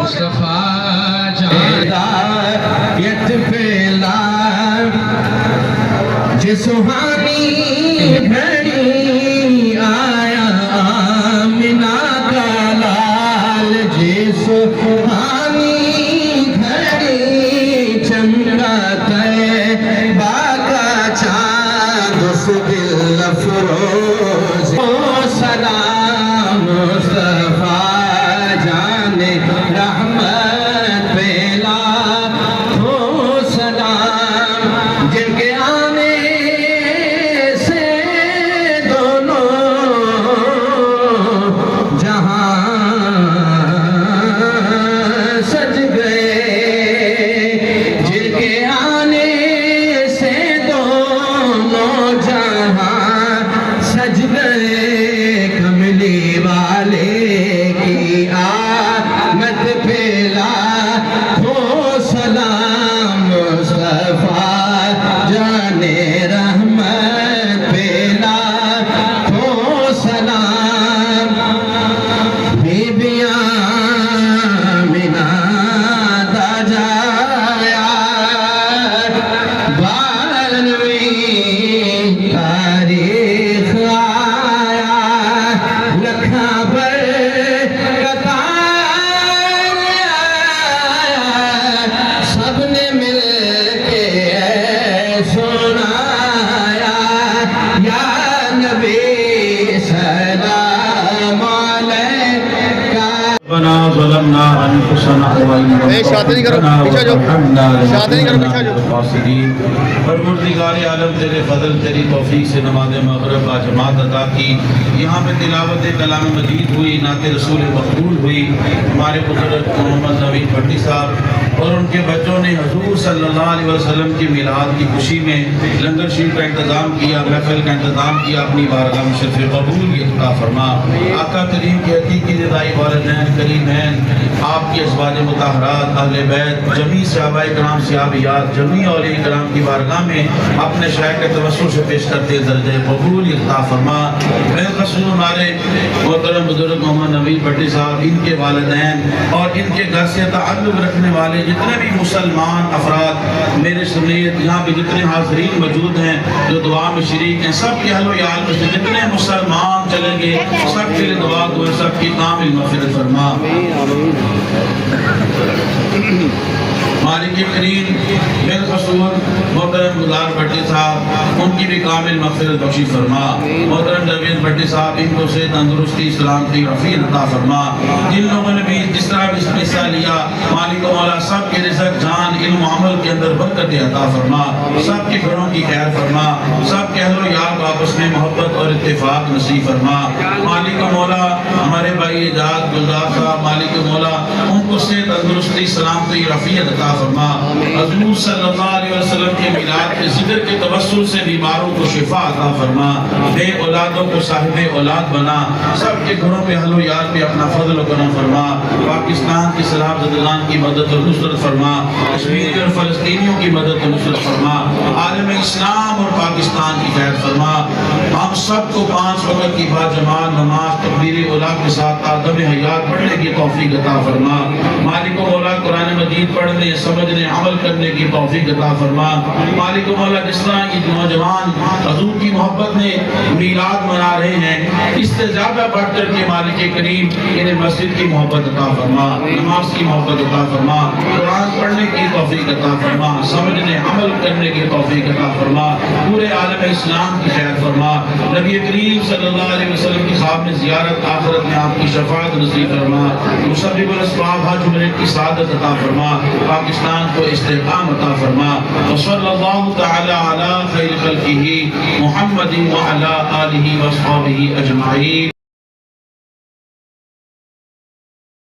مصطفیٰ جان ہدایت پھیلا جس سہانی گھڑی آیا آمنہ کا لال جس سہانی گھڑی چمکا طیبہ کا چاند اس دل افروز سلام مصطفیٰ جان رحمت پھیلا ہو سلام جن کے آنے سے دونوں جہاں سج گئے جن کے آنے سے دونوں جہاں سج گئے کملی والے کی آمد پھیلا ہو سلام مصطفیٰ جان رحمت پھیلا ہو سلام بیبیاں آمنہ دا جایا بارہویں تاریخ آیا لکھاں پر قطار آیا سب نے مل کے سنایا یا نبی سلام علیکہ ربنا ظلمنا انفسنا وان پروردگار عالم تیرے فضل تیری توفیق سے نماز مغرب با جماعت ادا کی یہاں پہ تلاوت کلام مجید ہوئی نعت رسول مقبول ہوئی ہمارے بزرگ محمد نوید بھٹی صاحب اور ان کے بچوں نے حضور صلی اللہ علیہ وسلم کی میلاد کی خوشی میں لنگر شریف کا انتظام کیا محفل کا انتظام کیا اپنی بارگاہ میں شرف قبول عطا فرما آقا کریم کے حقیقی رضائی والدین کریمین آپ کی ازواج مطہرات اہل بیت جمیع صحابہ کرام صحابیات جمیع اولیاء کرام کی بارگاہ میں اپنے شیخ کے توسل سے پیش کرتے درجہ قبول عطا فرما بالخصوص ہمارے محترم بزرگ محمد نوید بھٹی صاحب ان کے والدین اور ان کے گھر سے تعلق رکھنے والے جتنے بھی مسلمان افراد میرے سمیت یہاں پہ جتنے حاضرین موجود ہیں جو دعا میں شریک ہیں سب کے اہل و عیال میں سے جتنے مسلمان چلیں گے سب کے لیے دعا کو سب کی کامل مغفرت فرما مالک کریم بالخصوص محترم گلزار بھٹی صاحب ان کی بھی کامل مغفرت بخشی فرما محترم جاوید بھٹی صاحب ان کو سے تندرستی سلامتی رفیع عطا فرما جن لوگوں نے بھی جس طرح بھی اس میں حصہ لیا مالک مولا سب کے رزق جان علم و عمل کے اندر برکت عطا فرما سب کے گھروں کی خیر فرما سب کے اہل و عیال کو آپس میں محبت اور اتفاق نصیب فرما مالک مولا ہمارے بھائی اجاد گلزار صاحب مالک مولا ان کو سے تندرستی سلامتی رفیع عطا فرما حضور صلی اللہ علیہ وسلم کے میلاد کے ذکر کے توسل سے بیماروں کو شفا عطا فرما بے اولادوں کو صاحب اولاد بنا سب کے گھروں پہ اہل و عیال پہ اپنا فضل و کرم فرما پاکستان کی صلاح زدگان کی مدد و نصرت فرما کشمیر اور فلسطینیوں کی مدد و نصرت فرما عالم اسلام اور پاکستان کی خیر فرما ہم سب کو 5 وقت کی با جماعت نماز تکبیر اولا کے ساتھ آدم حیات پڑھنے کی توفیق عطا فرما مالک و مولا قرآن مجید پڑھنے سمجھنے عمل کرنے کی توفیق عطا فرما مالک و مولا جس طرح کی نوجوان حضور کی محبت میں میلاد منا رہے ہیں اس سے زیادہ بڑھ کر کے مالک کریم انہیں مسجد کی محبت عطا فرما نماز کی محبت عطا فرما قرآن پڑھنے کی توفیق عطا فرما سمجھنے عمل کرنے کی توفیق عطا فرما پورے عالم اسلام کی خیر فرما نبی کریم صلی اللہ علیہ وسلم کی خواب میں زیارت آخرت میں آپ کی شفاعت نصیب فرما مسبب الاسباب حج عمرہ کی سعادت عطا فرما پاکستان کو استحکام عطا فرما وصلی اللہ تعالی علی خیر خلقہ محمد وعلی آلہ وصحبہ اجمعین